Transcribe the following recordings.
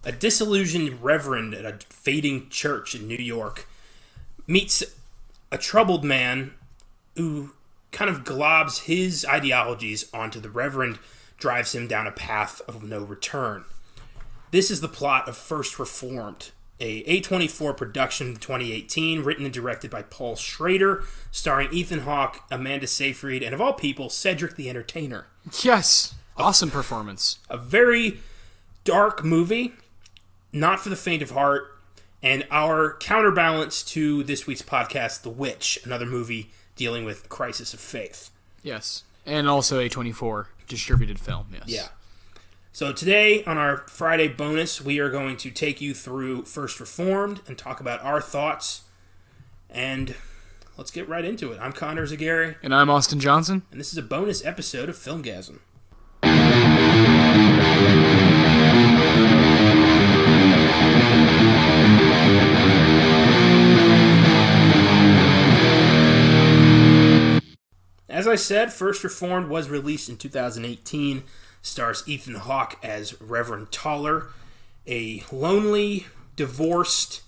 A disillusioned reverend at a fading church in New York meets a troubled man who kind of globs his ideologies onto the reverend, drives him down a path of no return. This is the plot of First Reformed, a A24 production in 2018, written and directed by Paul Schrader, starring Ethan Hawke, Amanda Seyfried, and of all people, Cedric the Entertainer. Yes! Awesome performance. A very dark movie, not for the faint of heart, and our counterbalance to this week's podcast, The Witch, another movie dealing with crisis of faith. Yes. And also A24 distributed film, yes. Yeah. So today, on our Friday bonus, we are going to take you through First Reformed and talk about our thoughts. And let's get right into it. I'm Connor Eyzaguirre. And I'm Austin Johnson. And this is a bonus episode of Filmgazm. As I said, First Reformed was released in 2018, stars Ethan Hawke as Reverend Toller, a lonely, divorced,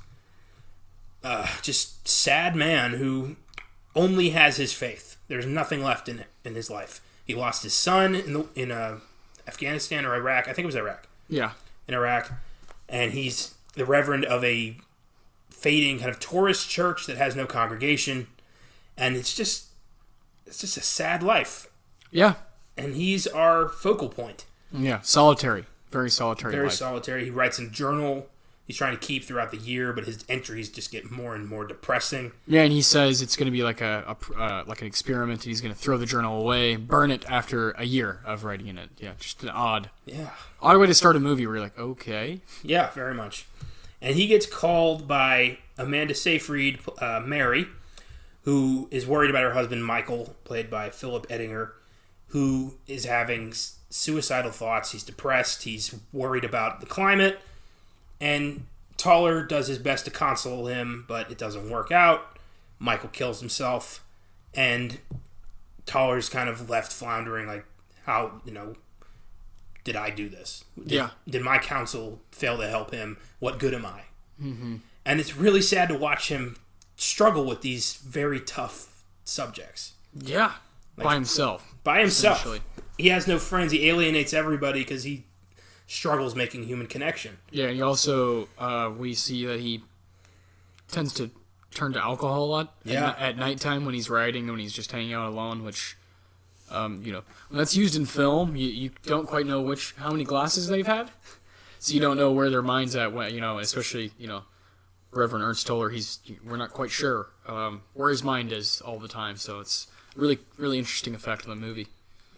just sad man who only has his faith. There's nothing left in his life. He lost his son in Afghanistan or Iraq. I think it was Iraq. Yeah. In Iraq. And he's the reverend of a fading kind of tourist church that has no congregation. And it's just a sad life. Yeah. And he's our focal point. Yeah, solitary. Very solitary Very life. solitary. He writes in a journal he's trying to keep throughout the year, but his entries just get more and more depressing. Yeah, and he says it's going to be like like an experiment, and he's going to throw the journal away, burn it after a year of writing in it. Yeah, just an odd way to start a movie where you're like, okay. Yeah, very much. And he gets called by Amanda Seyfried, Mary, who is worried about her husband, Michael, played by Philip Ettinger, who is having suicidal thoughts. He's depressed. He's worried about the climate. And Toller does his best to console him, but it doesn't work out. Michael kills himself. And Toller's kind of left floundering, like, how, did I do this? Did my counsel fail to help him? What good am I? Mm-hmm. And it's really sad to watch him struggle with these very tough subjects. Yeah, like, by himself. He has no friends. He alienates everybody because he struggles making human connection. Yeah, and he also, we see that he tends to turn to alcohol a lot at nighttime when he's writing, when he's just hanging out alone, which, when that's used in film, you don't quite know how many glasses they've had, so you don't know where their mind's at, especially, Reverend Ernst Toller, we're not quite sure where his mind is all the time, so it's really, really interesting effect of the movie.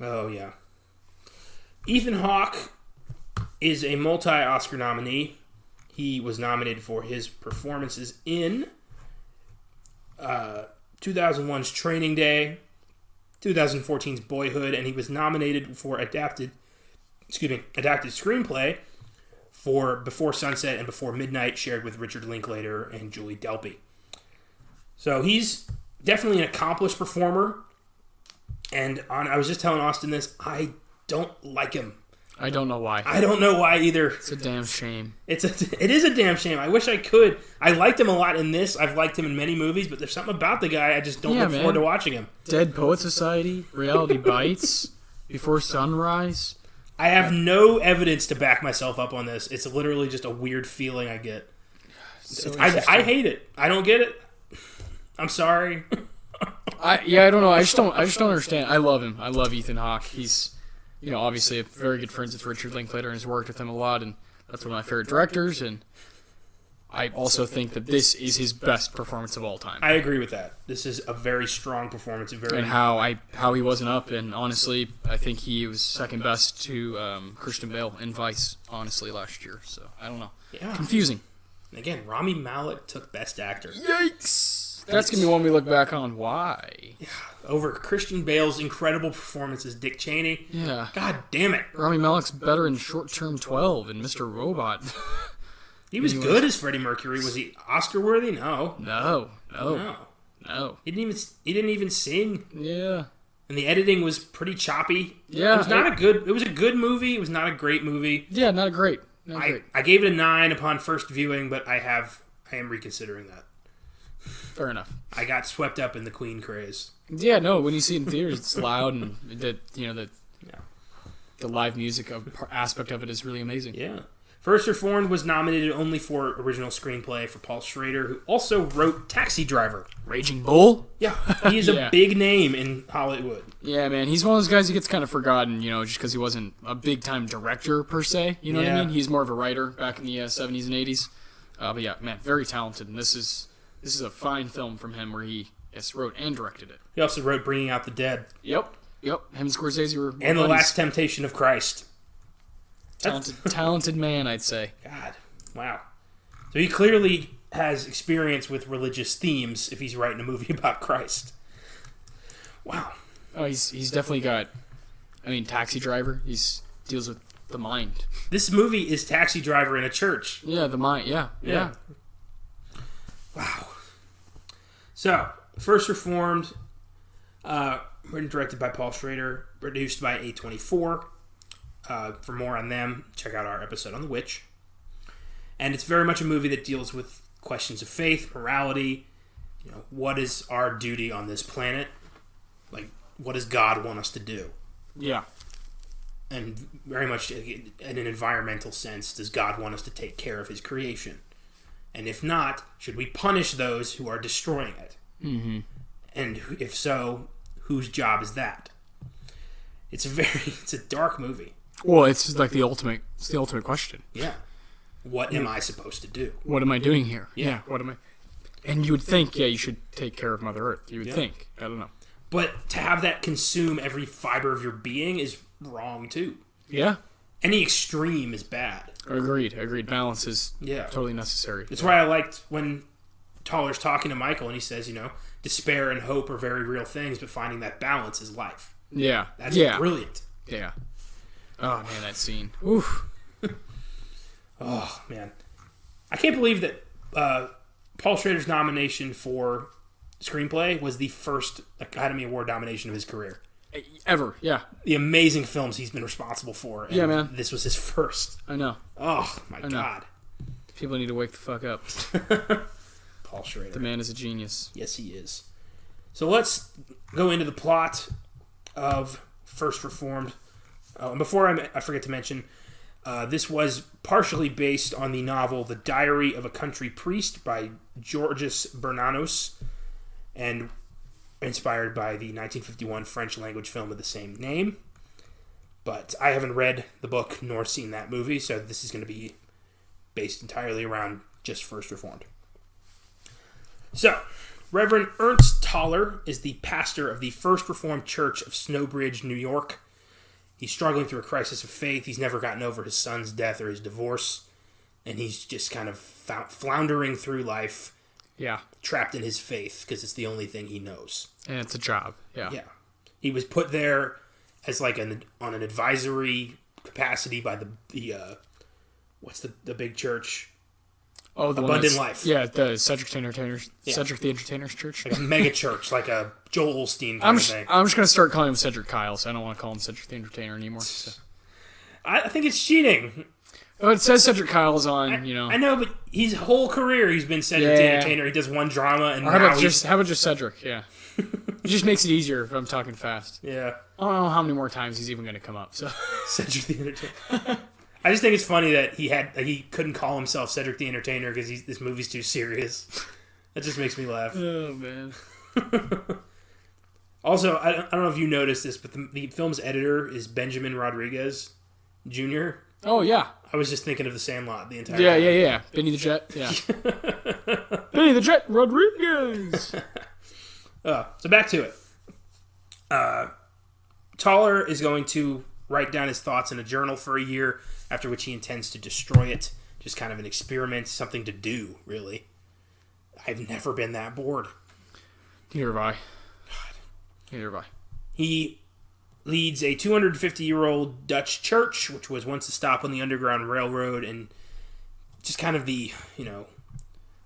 Oh, yeah. Ethan Hawke is a multi-Oscar nominee. He was nominated for his performances in 2001's Training Day, 2014's Boyhood, and he was nominated for adapted screenplay for Before Sunset and Before Midnight, shared with Richard Linklater and Julie Delpy. So he's definitely an accomplished performer. And I was just telling Austin this, I don't like him. I don't know why. I don't know why either. It's a damn shame. It is a damn shame. I wish I could. I liked him a lot in this. I've liked him in many movies, but there's something about the guy I just don't look forward to watching him. Dead Poet Society, Reality Bites, Before Sunrise. I have no evidence to back myself up on this. It's literally just a weird feeling I get. I hate it. I don't get it. I'm sorry. I don't know. I just don't understand. I love him. I love Ethan Hawke. He's, obviously very good friends with Richard Linklater and has worked with him a lot, and that's one of my favorite directors, and I also think that this is his best performance of all time. I agree with that. This is a very strong performance. And how he wasn't up, and honestly, I think he was second best to Christian Bale in Vice, honestly, last year. So, I don't know. Yeah. Confusing. Again, Rami Malek took Best Actor. Yikes! That's going to be one we look back on. Why? Yeah. Over Christian Bale's incredible performance as Dick Cheney. Yeah. God damn it. Rami Malek's better in Short Term 12 and Mr. Robot. He was good as Freddie Mercury. Was he Oscar worthy? No. No. He didn't even sing. Yeah. And the editing was pretty choppy. Yeah. It was a good movie. It was not a great movie. Yeah, not great. No, great. I gave it a 9 upon first viewing, but I am reconsidering that. Fair enough. I got swept up in the Queen craze. Yeah, no, when you see it in theaters, it's loud, and the live music aspect of it is really amazing. Yeah. First Reformed was nominated only for original screenplay for Paul Schrader, who also wrote Taxi Driver. Raging Bull? Yeah, he is a big name in Hollywood. Yeah, man, he's one of those guys who gets kind of forgotten, just because he wasn't a big-time director, per se, you know what I mean? He's more of a writer back in the 70s and 80s. But yeah, man, very talented, and this is a fine film from him where he wrote and directed it. He also wrote Bringing Out the Dead. Yep, him and Scorsese were and buddies. The Last Temptation of Christ. Talented man, I'd say. God, wow. So he clearly has experience with religious themes if he's writing a movie about Christ. Wow. Oh, he's definitely got. Taxi Driver. Deals with the mind. This movie is Taxi Driver in a church. Yeah, the mind. Yeah. Wow. So, First Reformed, written and directed by Paul Schrader, produced by A24. For more on them, check out our episode on The Witch. And it's very much a movie that deals with questions of faith, morality, what is our duty on this planet? Like, what does God want us to do? Yeah. And very much in an environmental sense, does God want us to take care of his creation? And if not, should we punish those who are destroying it? Mm-hmm. And if so, whose job is that? It's a dark movie. Well, it's like the ultimate question. Yeah. What am I supposed to do? What am I doing here? Yeah. What am I? And you would think, you should take care of Mother Earth. You would think. I don't know. But to have that consume every fiber of your being is wrong, too. Yeah. Any extreme is bad. Agreed. Balance is totally necessary. That's why I liked when Toller's talking to Michael and he says, despair and hope are very real things, but finding that balance is life. Yeah. That's brilliant. Yeah. Oh, man, that scene. Oof. Oh, man. I can't believe that Paul Schrader's nomination for screenplay was the first Academy Award nomination of his career. Ever, yeah. The amazing films he's been responsible for. And yeah, man. This was his first. I know. Oh, my God. People need to wake the fuck up. Paul Schrader. The man is a genius. Yes, he is. So let's go into the plot of First Reformed. And before I forget to mention, this was partially based on the novel The Diary of a Country Priest by Georges Bernanos and inspired by the 1951 French language film of the same name. But I haven't read the book nor seen that movie, so this is going to be based entirely around just First Reformed. So, Reverend Ernst Toller is the pastor of the First Reformed Church of Snowbridge, New York. He's struggling through a crisis of faith. He's never gotten over his son's death or his divorce. And he's just kind of floundering through life. Yeah. Trapped in his faith because it's the only thing he knows. And it's a job. Yeah. Yeah. He was put there as like on an advisory capacity by the what's the big church? Oh, the Abundant Life. Yeah, the Cedric the Entertainer's Church. Like a mega church, like a Joel Osteen kind of thing. I'm just going to start calling him Cedric Kyle, so I don't want to call him Cedric the Entertainer anymore. So. I think it's cheating. Oh, it says Cedric Kyle's on, I know, but his whole career he's been Cedric the Entertainer. He does one drama, and how about just Cedric? Yeah, it just makes it easier if I'm talking fast. Yeah, I don't know how many more times he's even going to come up. So Cedric the Entertainer. I just think it's funny that he couldn't call himself Cedric the Entertainer because this movie's too serious. That just makes me laugh. Oh man. Also, I don't know if you noticed this, but the film's editor is Benjamin Rodriguez Jr. Oh yeah. I was just thinking of The Sandlot the entire time. Yeah. Benny the Jet. Yeah. Benny the Jet Rodriguez. So back to it. Toller is going to write down his thoughts in a journal for a year, after which he intends to destroy it. Just kind of an experiment, something to do, really. I've never been that bored. Neither have I. Neither have I. He leads a 250-year-old Dutch church, which was once a stop on the Underground Railroad, and just kind of the,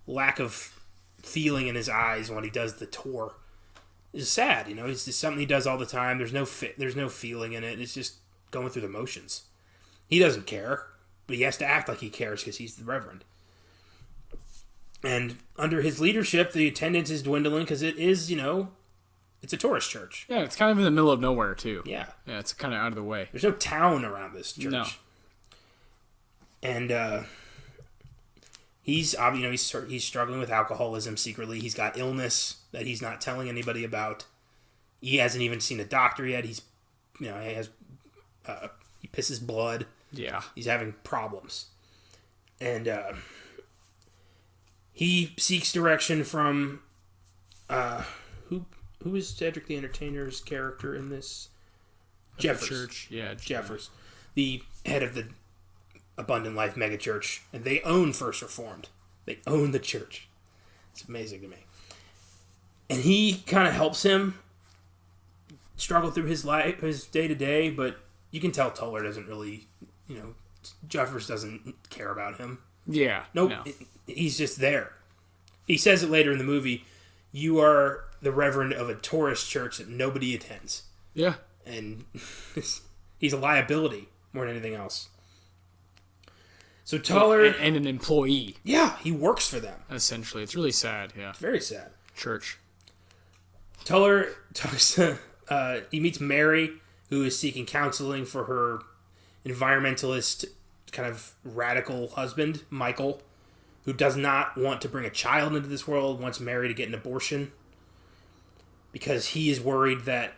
lack of feeling in his eyes when he does the tour is sad. It's just something he does all the time. There's no feeling in it. It's just going through the motions. He doesn't care. but he has to act like he cares because he's the reverend. And under his leadership, the attendance is dwindling because it is, it's a tourist church. Yeah, it's kind of in the middle of nowhere, too. Yeah. Yeah, it's kind of out of the way. There's no town around this church. No. And he's struggling with alcoholism secretly. He's got illness that he's not telling anybody about. He hasn't even seen a doctor yet. He pisses blood. Yeah. He's having problems. And he seeks direction from who is Cedric the Entertainer's character in this? Jeffers. Church. Yeah. Jeffers. The head of the Abundant Life megachurch. And they own First Reformed. They own the church. It's amazing to me. And he kind of helps him struggle through his life, his day-to-day, but you can tell Toller doesn't really, Jeffers doesn't care about him. Yeah. Nope. No. He's just there. He says it later in the movie, you are the reverend of a tourist church that nobody attends. Yeah. And he's a liability more than anything else. So Toller... And an employee. Yeah, he works for them. Essentially. It's really sad, yeah. It's very sad. Church. Toller talks to... he meets Mary, who is seeking counseling for her environmentalist, kind of radical husband, Michael, who does not want to bring a child into this world, wants Mary to get an abortion, because he is worried that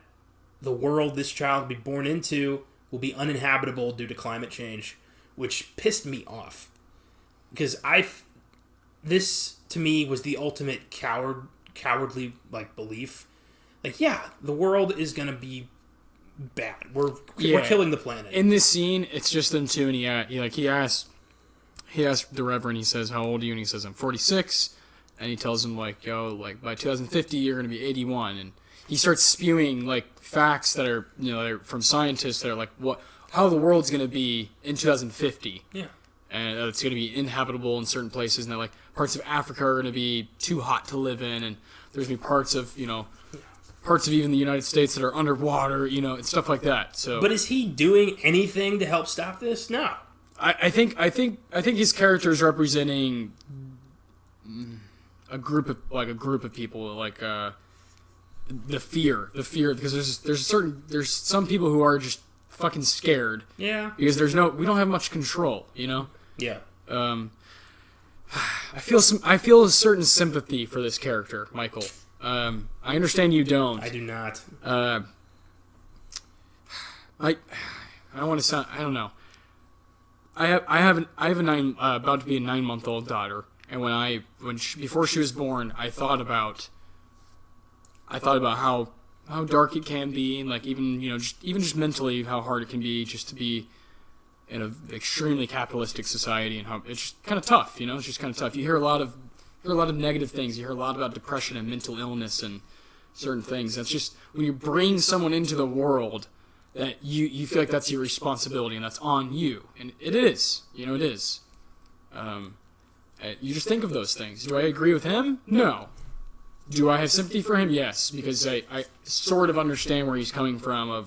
the world this child will be born into will be uninhabitable due to climate change, which pissed me off. Because this, to me, was the ultimate cowardly, belief. Yeah, the world is going to be bad. We're killing the planet. In this scene, it's just them two, and he asks the Reverend, he says, how old are you? And he says, I'm 46. And he tells him, by 2050, you're going to be 81. And he starts spewing, facts that are, they're from scientists that are how the world's going to be in 2050. Yeah. And it's going to be inhabitable in certain places. And parts of Africa are going to be too hot to live in. And there's going to be parts of even the United States that are underwater, and stuff like that. So, but is he doing anything to help stop this? No. I think his character is representing a group of people, the fear, because there's some people who are just fucking scared. Yeah. Because we don't have much control, Yeah. I feel a certain sympathy for this character, Michael. I understand you don't. I do not. I don't want to sound. I don't know. I have a about to be a 9-month-old daughter, and before she was born, I thought about how dark it can be, and even just mentally how hard it can be just to be in an extremely capitalistic society, and how it's just kind of tough. It's just kind of tough. You hear a lot of negative things. You hear a lot about depression and mental illness and certain things. That's just when you bring someone into the world that you feel like that's your responsibility and that's on you. And it is. It is. You just think of those things. Do I agree with him? No. Do I have sympathy for him? Yes, because I sort of understand where he's coming from.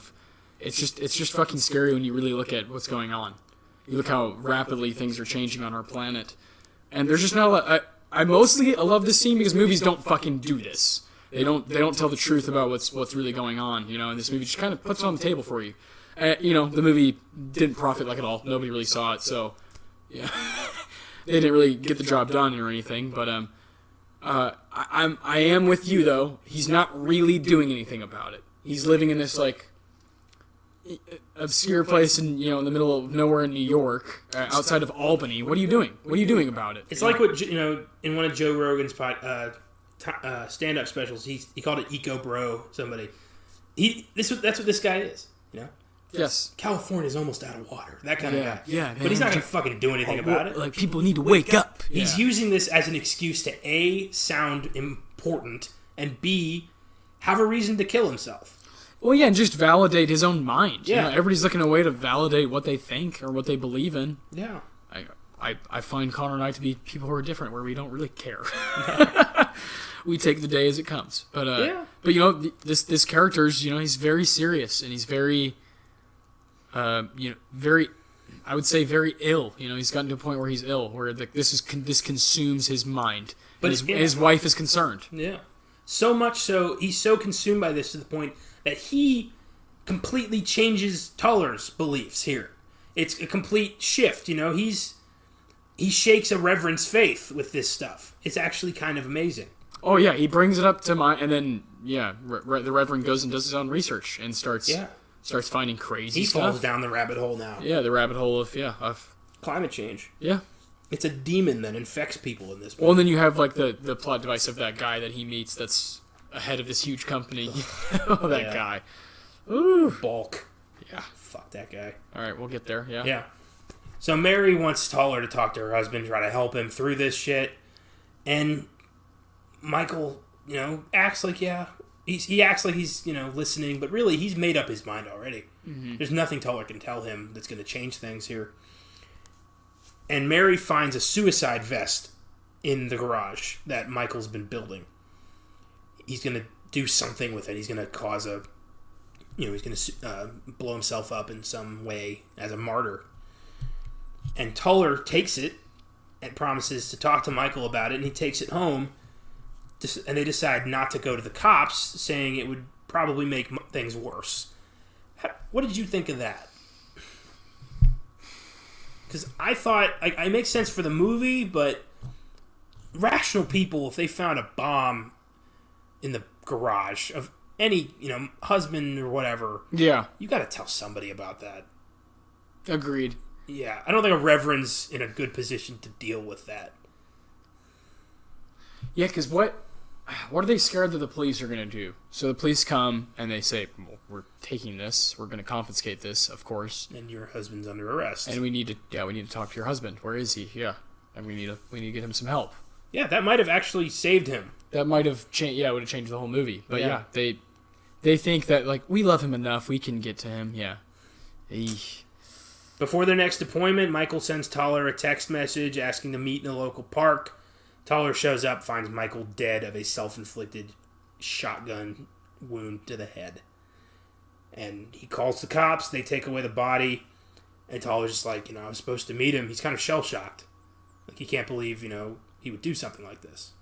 It's just fucking scary when you really look at what's going on. You look how rapidly things are changing on our planet. And there's just not a lot... I love this scene because movies don't fucking do this. They don't tell the truth about what's really going on, and this movie just kind of puts it on the table for you. The movie didn't profit at all. Nobody really saw it, so yeah. They didn't really get the job done or anything, but I am with you though. He's not really doing anything about it. He's living in this obscure place in in the middle of nowhere in New York, outside of Albany. What are you doing? What are you doing about it? It's like what in one of Joe Rogan's stand-up specials, he called it Eco Bro. Somebody, that's what this guy is. Yes. California's almost out of water. That kind of guy. Yeah, man. But he's not gonna fucking do anything about it. People need to wake up. He's using this as an excuse to A, sound important, and B, have a reason to kill himself. Well, yeah, and just validate his own mind. Yeah. Everybody's looking a way to validate what they think or what they believe in. Yeah. I find Connor and I to be people who are different, where we don't really care. We take the day as it comes. But this character's he's very serious, and he's very very I would say very ill. He's gotten to a point where he's ill, where this consumes his mind. But his wife is concerned. Yeah. So much so, he's so consumed by this to the point that he completely changes Tuller's beliefs here. It's a complete shift, he shakes a reverend's faith with this stuff. It's actually kind of amazing. Oh yeah, he brings it up to mind, and then the reverend goes and does his own research and starts finding crazy stuff. He falls down the rabbit hole now. Yeah, the rabbit hole of climate change. Yeah. It's a demon that infects people in this movie. Well, and then you have like the plot device of that guy that he meets that's ahead of this huge company. That guy. Ooh. Bulk. Yeah. Fuck that guy. All right, we'll get there. Yeah. Yeah. So Mary wants Toller to talk to her husband, try to help him through this shit. And Michael, acts like, he acts like he's, listening, but really he's made up his mind already. Mm-hmm. There's nothing Toller can tell him that's going to change things here. And Mary finds a suicide vest in the garage that Michael's been building. He's going to do something with it. He's going to cause he's going to blow himself up in some way as a martyr. And Toller takes it and promises to talk to Michael about it, and he takes it home, and they decide not to go to the cops, saying it would probably make things worse. What did you think of that? Because I thought, it makes sense for the movie, but rational people, if they found a bomb in the garage of any, husband or whatever, you got to tell somebody about that. Agreed. Yeah, I don't think a reverend's in a good position to deal with that. Yeah, because what are they scared that the police are going to do? So the police come and they say, well, we're taking this, we're going to confiscate this, of course. And your husband's under arrest. And we need to talk to your husband. Where is he? Yeah. And we need to get him some help. Yeah, that might have actually saved him. That might have changed, it would have changed the whole movie. But they think that, like, we love him enough, we can get to him, yeah. Before their next appointment, Michael sends Toller a text message asking to meet in a local park. Toller shows up, finds Michael dead of a self-inflicted shotgun wound to the head. And he calls the cops, they take away the body, and Toller's just like, I was supposed to meet him. He's kind of shell-shocked. Like, he can't believe, he would do something like this.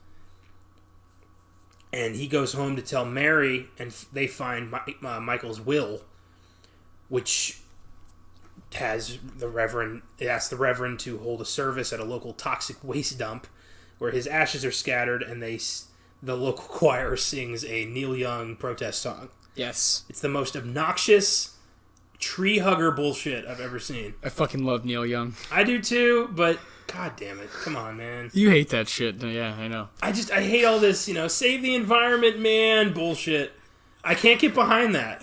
And he goes home to tell Mary, and they find Michael's will, which asks the Reverend to hold a service at a local toxic waste dump where his ashes are scattered, and the local choir sings a Neil Young protest song. Yes. It's the most obnoxious tree hugger bullshit I've ever seen. I fucking love Neil Young. I do too, but god damn it. Come on, man. You hate that shit. Yeah, I know. I hate all this, save the environment, man, bullshit. I can't get behind that.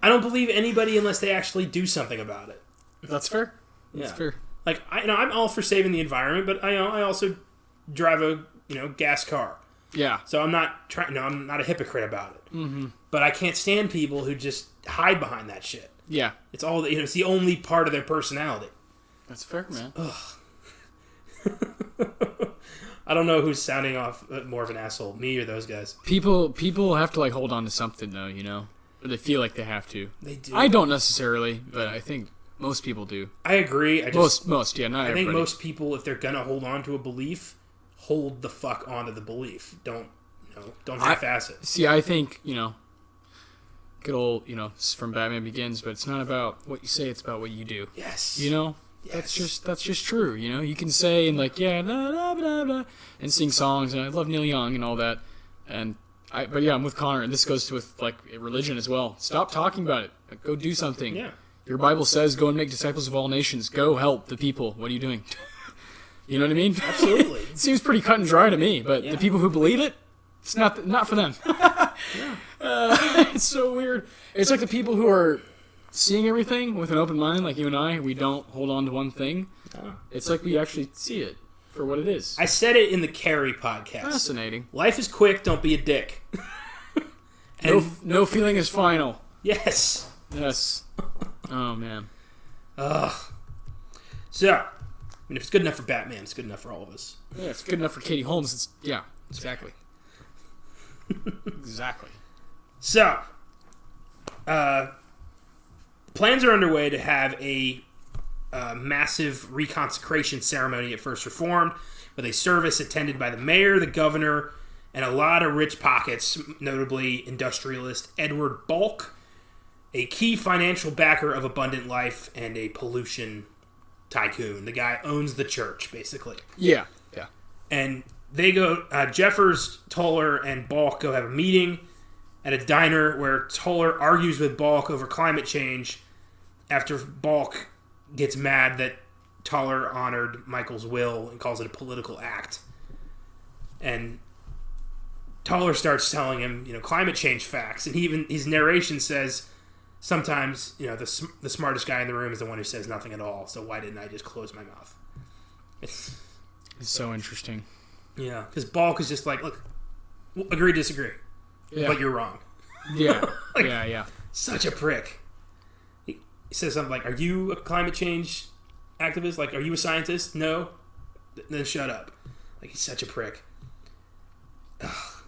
I don't believe anybody unless they actually do something about it. That's fair. That's fair. Like, I'm all for saving the environment, but I also drive a gas car. Yeah. So I'm not I'm not a hypocrite about it. Mm-hmm. But I can't stand people who just hide behind that shit. Yeah. It's all it's the only part of their personality. That's fair, man. Ugh. I don't know who's sounding off more of an asshole, me or those guys. People have to hold on to something though, Or they feel like they have to. They do. I don't necessarily, but I think most people do. I agree. Most, yeah, not everybody. I think most people, if they're gonna hold on to a belief, hold the fuck onto the belief. Don't half-ass it. See, I think good old from Batman Begins, but it's not about what you say; it's about what you do. Yes. Yes. That's just true. You can say and blah, blah, blah, blah, and sing songs, and I love Neil Young and all that, but I'm with Connor, and this goes with religion as well. Stop talking about it. Go do something. Yeah. Your Bible says, "Go and make disciples of all nations." Go help the people. What are you doing? You know what I mean? Absolutely. It seems pretty cut and dry to me, but the people who believe it, it's not for them. It's so weird. It's like the people who are seeing everything with an open mind, like you and I, we don't hold on to one thing. Oh. It's like we actually see it for what it is. I said it in the Carrie podcast. Fascinating. Life is quick, don't be a dick. No feeling is final. Yes. Yes. Oh, man. Ugh. So, if it's good enough for Batman, it's good enough for all of us. Yeah, it's good enough for Katie Holmes. Exactly. Exactly. So, plans are underway to have a a massive reconsecration ceremony at First Reformed with a service attended by the mayor, the governor, and a lot of rich pockets, notably industrialist Edward Balk, a key financial backer of Abundant Life and a pollution tycoon. The guy owns the church, basically. Yeah. And they go, Jeffers, Toller, and Balk go have a meeting at a diner where Toller argues with Balk over climate change after Balk gets mad that Toller honored Michael's will and calls it a political act. And Toller starts telling him, climate change facts. And his narration says, sometimes, the smartest guy in the room is the one who says nothing at all. So why didn't I just close my mouth? It's so interesting. Yeah, because Balk is just like, look, agree, disagree. Yeah. But you're wrong. Yeah, like, yeah. Such a prick. He says something like, are you a climate change activist? Like, are you a scientist? No? Then shut up. Like, he's such a prick. Ugh.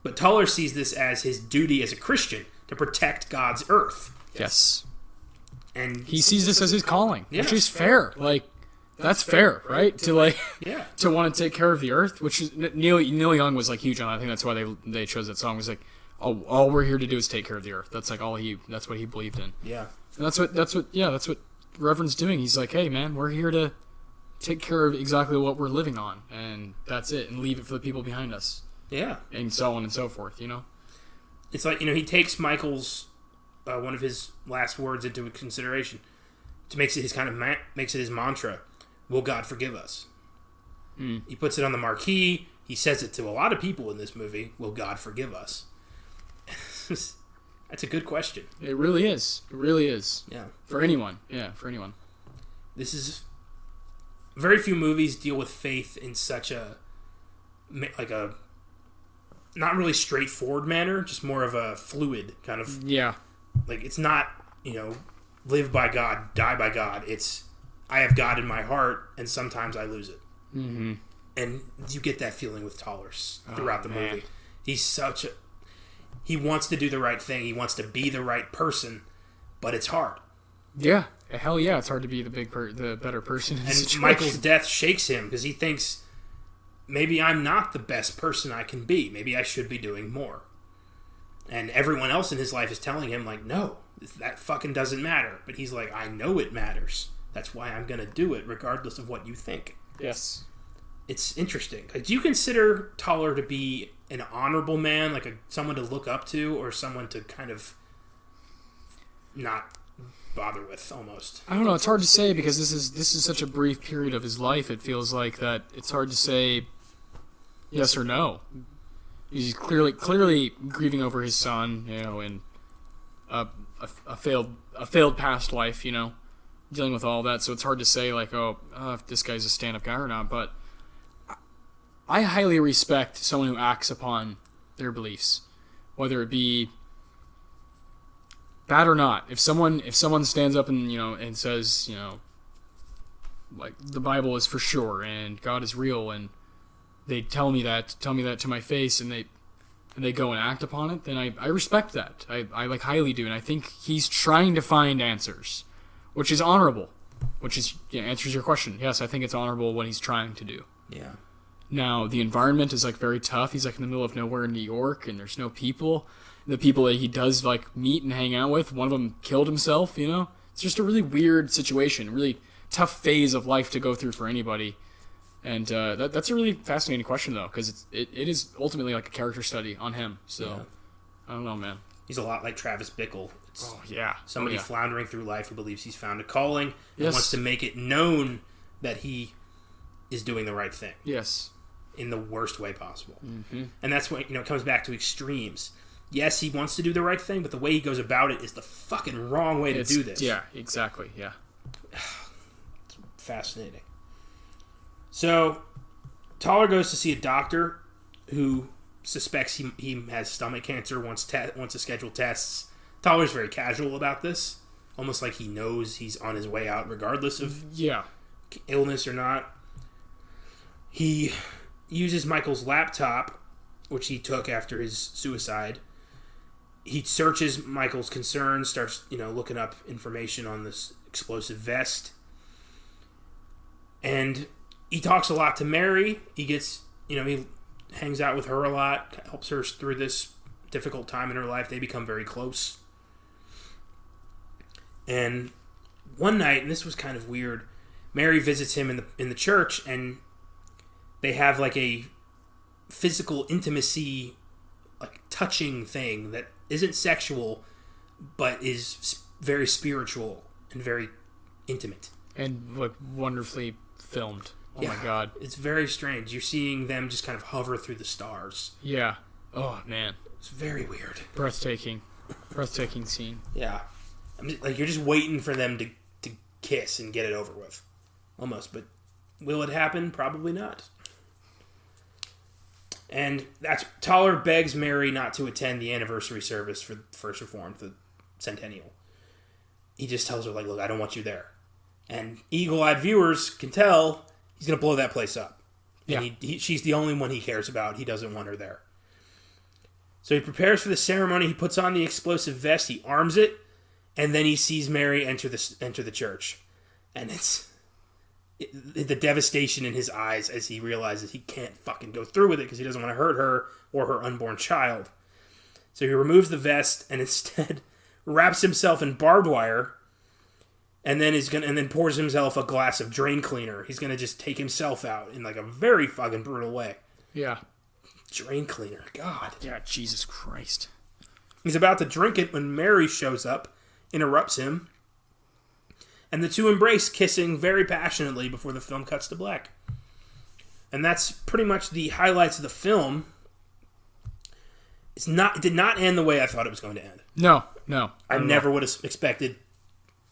But Toller sees this as his duty as a Christian to protect God's earth. Yes. And he sees this as his calling, which is fair. Like, that's fair, right? To to want to take care of the earth, which is Neil Young was like huge on that. I think that's why they chose that song. It was like, all we're here to do is take care of the earth. That's like that's what he believed in. Yeah. And that's what Reverend's doing. He's like, hey man, we're here to take care of exactly what we're living on, and that's it, and leave it for the people behind us. Yeah. And so on and so forth, It's like, he takes Michael's one of his last words into consideration to makes it his mantra. Will God forgive us? He puts it on the marquee. He says it to a lot of people in this movie. Will God forgive us? That's a good question. It really is. It really is. Yeah. For anyone. Yeah, for anyone. This is... Very few movies deal with faith in such a not really straightforward manner, just more of a fluid kind of... Yeah. Like, it's not, live by God, die by God. It's... I have God in my heart, and sometimes I lose it. Mm-hmm. And you get that feeling with Tollers throughout the movie. He's he wants to do the right thing. He wants to be the right person, but it's hard. Yeah. Hell yeah, it's hard to be the better person in And Michael's death shakes him because he thinks, maybe I'm not the best person I can be. Maybe I should be doing more. And everyone else in his life is telling him, like, no, that fucking doesn't matter. But he's like, I know it matters. That's why I'm going to do it, regardless of what you think. Yes. It's interesting. Like, do you consider Toller to be an honorable man, like someone to look up to, or someone to kind of not bother with, almost? I don't know. It's hard to say because this is such a brief period of his life. It feels like that it's hard to say yes or no. He's clearly grieving over his son, and a failed past life, dealing with all that, so it's hard to say if this guy's a stand-up guy or not. But I highly respect someone who acts upon their beliefs, whether it be bad or not. If someone stands up and and says like the Bible is for sure and God is real, and they tell me that to my face, and they go and act upon it, then I respect that. I like highly do, and I think he's trying to find answers. Which is honorable. Which is answers your question. Yes, I think it's honorable what he's trying to do. Yeah. Now, the environment is very tough. He's in the middle of nowhere in New York, and there's no people. The people that he does meet and hang out with, one of them killed himself, It's just a really weird situation, really tough phase of life to go through for anybody. And that's a really fascinating question, though, because it is ultimately like a character study on him. So, yeah. I don't know, man. He's a lot like Travis Bickle. It's somebody floundering through life who believes he's found a calling and wants to make it known that he is doing the right thing. Yes. In the worst way possible. Mm-hmm. And that's when it comes back to extremes. Yes, he wants to do the right thing, but the way he goes about it is the fucking wrong way to do this. Yeah, exactly, yeah. It's fascinating. So, Toller goes to see a doctor who suspects he has stomach cancer, wants to schedule tests. Toller's very casual about this, almost like he knows he's on his way out regardless of illness or not. He uses Michael's laptop, which he took after his suicide. He searches Michael's concerns, starts looking up information on this explosive vest. And he talks a lot to Mary. He gets, he hangs out with her a lot, helps her through this difficult time in her life. They become very close. And one night, and this was kind of weird, Mary visits him in the church, and they have like a physical intimacy, like touching thing that isn't sexual, but is very spiritual and very intimate. And like wonderfully filmed. Oh yeah, my god. It's very strange. You're seeing them just kind of hover through the stars. Yeah. Oh man. It's very weird. Breathtaking scene. Yeah. You're just waiting for them to kiss and get it over with. Almost. But will it happen? Probably not. And Toller begs Mary not to attend the anniversary service for First Reformed, the centennial. He just tells her, like, look, I don't want you there. And eagle-eyed viewers can tell he's going to blow that place up. And yeah. She's the only one he cares about. He doesn't want her there. So he prepares for the ceremony. He puts on the explosive vest. He arms it. And then he sees Mary enter the church. And the devastation in his eyes as he realizes he can't fucking go through with it because he doesn't want to hurt her or her unborn child. So he removes the vest and instead wraps himself in barbed wire and then pours himself a glass of drain cleaner. He's gonna just take himself out in like a very fucking brutal way. Yeah. Drain cleaner. God. Yeah, Jesus Christ. He's about to drink it when Mary shows up, interrupts him, and the two embrace, kissing very passionately before the film cuts to black. And that's pretty much the highlights of the film. It did not end the way I thought it was going to end. No. I never would have expected,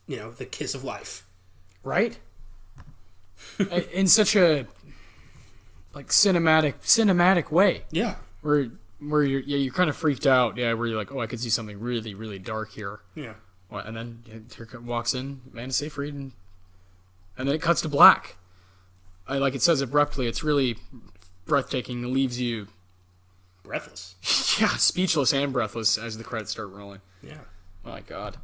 the kiss of life. Right? In such a like cinematic way. Yeah. Where you're kind of freaked out. Yeah, where you're like, oh, I could see something really, really dark here. Yeah. And then here walks in Amanda Seyfried, and then it cuts to black. Like it says abruptly, it's really breathtaking. It leaves you breathless. Yeah, speechless and breathless as the credits start rolling. Yeah. My God.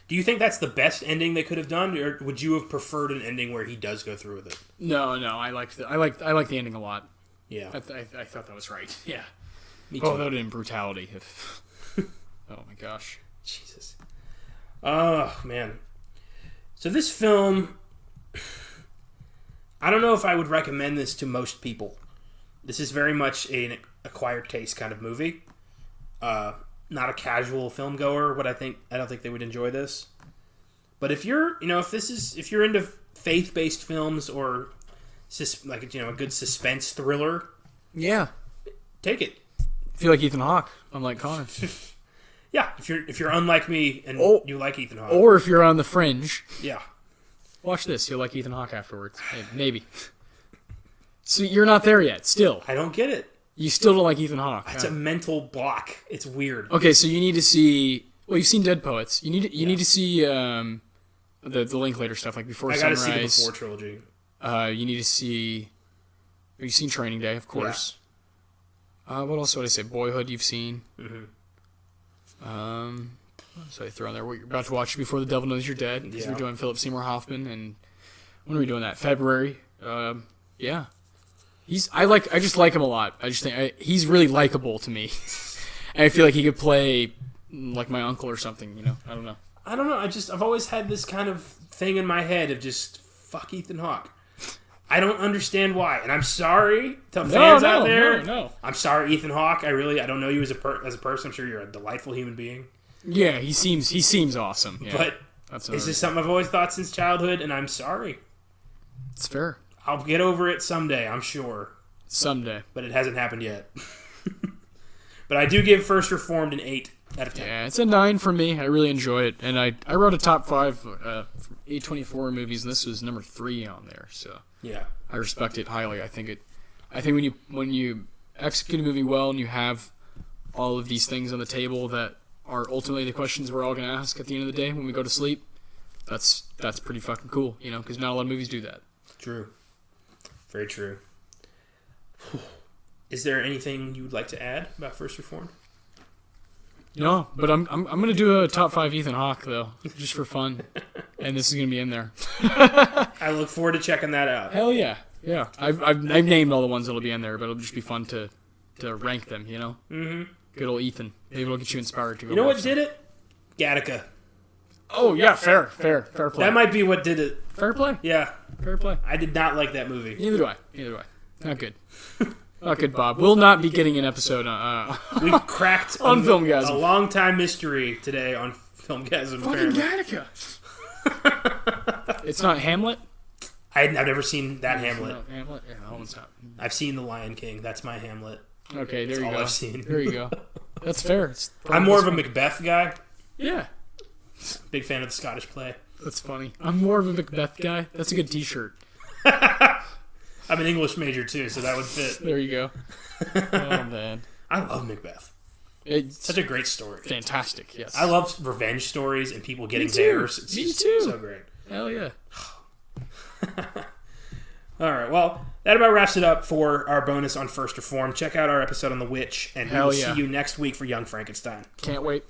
Do you think that's the best ending they could have done, or would you have preferred an ending where he does go through with it? No. I like the ending a lot. Yeah. I thought that was right. Yeah. Me too. Although in brutality. Oh my gosh. Jesus. Oh, man. So this film, I don't know if I would recommend this to most people. This is very much an acquired taste kind of movie. Not a casual film goer, but I don't think they would enjoy this. But if you're, if you're into faith-based films or a good suspense thriller, yeah, take it. I feel like Ethan Hawke, unlike Connor. Yeah, if you're unlike me and you like Ethan Hawke, or if you're on the fringe, yeah, watch this. You'll like Ethan Hawke afterwards, maybe. So you're not there yet. Still, I don't get it. You still don't like Ethan Hawke. It's a mental block. It's weird. Okay, so you need to see. Well, you've seen Dead Poets. You need to see the Linklater stuff, like Before Sunrise. I gotta see the Before trilogy. You need to see. Have you seen Training Day? Of course. Yeah. What else would I say? Boyhood. You've seen. Mm-hmm. So I throw in there what you're about to watch Before the Devil Knows You're Dead, because we're doing Philip Seymour Hoffman, and when are we doing that? February. Yeah. I just like him a lot. I just think he's really likable to me. And I feel like he could play like my uncle or something, I don't know. I've always had this kind of thing in my head of just fuck Ethan Hawke. I don't understand why, and I'm sorry to fans out there. No. I'm sorry, Ethan Hawke. I don't know you as a person. I'm sure you're a delightful human being. Yeah, he seems awesome. Yeah, but it's just something I've always thought since childhood, and I'm sorry. It's fair. I'll get over it someday, I'm sure. Someday. But it hasn't happened yet. But I do give First Reformed an 8 out of 10. Yeah, it's a 9 for me. I really enjoy it. And I wrote a top 5 from A24 movies, and this was number 3 on there. So yeah, I respect it highly. I think when you execute a movie well and you have all of these things on the table that are ultimately the questions we're all going to ask at the end of the day when we go to sleep, that's pretty fucking cool, because not a lot of movies do that. True. Very true. Is there anything you would like to add about First Reformed? No, but I'm gonna do a top 5 Ethan Hawke though, just for fun. And this is going to be in there. I look forward to checking that out. Hell yeah. Yeah. I've named all the ones that'll be in there, but it'll just be fun to rank them, you know? Mm-hmm. Good old Ethan. Maybe it'll get you inspired to go. You know what did it? Gattaca. Oh, yeah. Fair play. That might be what did it. Fair play. Yeah. Fair play. I did not like that movie. Neither do I. Not good. Not good, Bob. We'll not be getting an episode we cracked on Filmgazm. A long-time mystery today on Filmgazm. Fucking Gattaca. It's not Hamlet? I've never seen that Hamlet. No, Hamlet? Yeah, that one's not. I've seen The Lion King. That's my Hamlet. Okay, there That's you all go. I've seen. There you go. That's fair. I'm more of a Macbeth guy. Yeah. Big fan of the Scottish play. That's funny. I'm more of a Macbeth guy. That's a good t-shirt. I'm an English major too, so that would fit. There you go. Oh, man. I love Macbeth. It's such a great story. Fantastic, yes. I love revenge stories and people getting Me too. theirs. It's Me just too. So great. Hell yeah. All right, well, that about wraps it up for our bonus on First Reform. Check out our episode on The Witch, and we will see you next week for Young Frankenstein. Can't wait.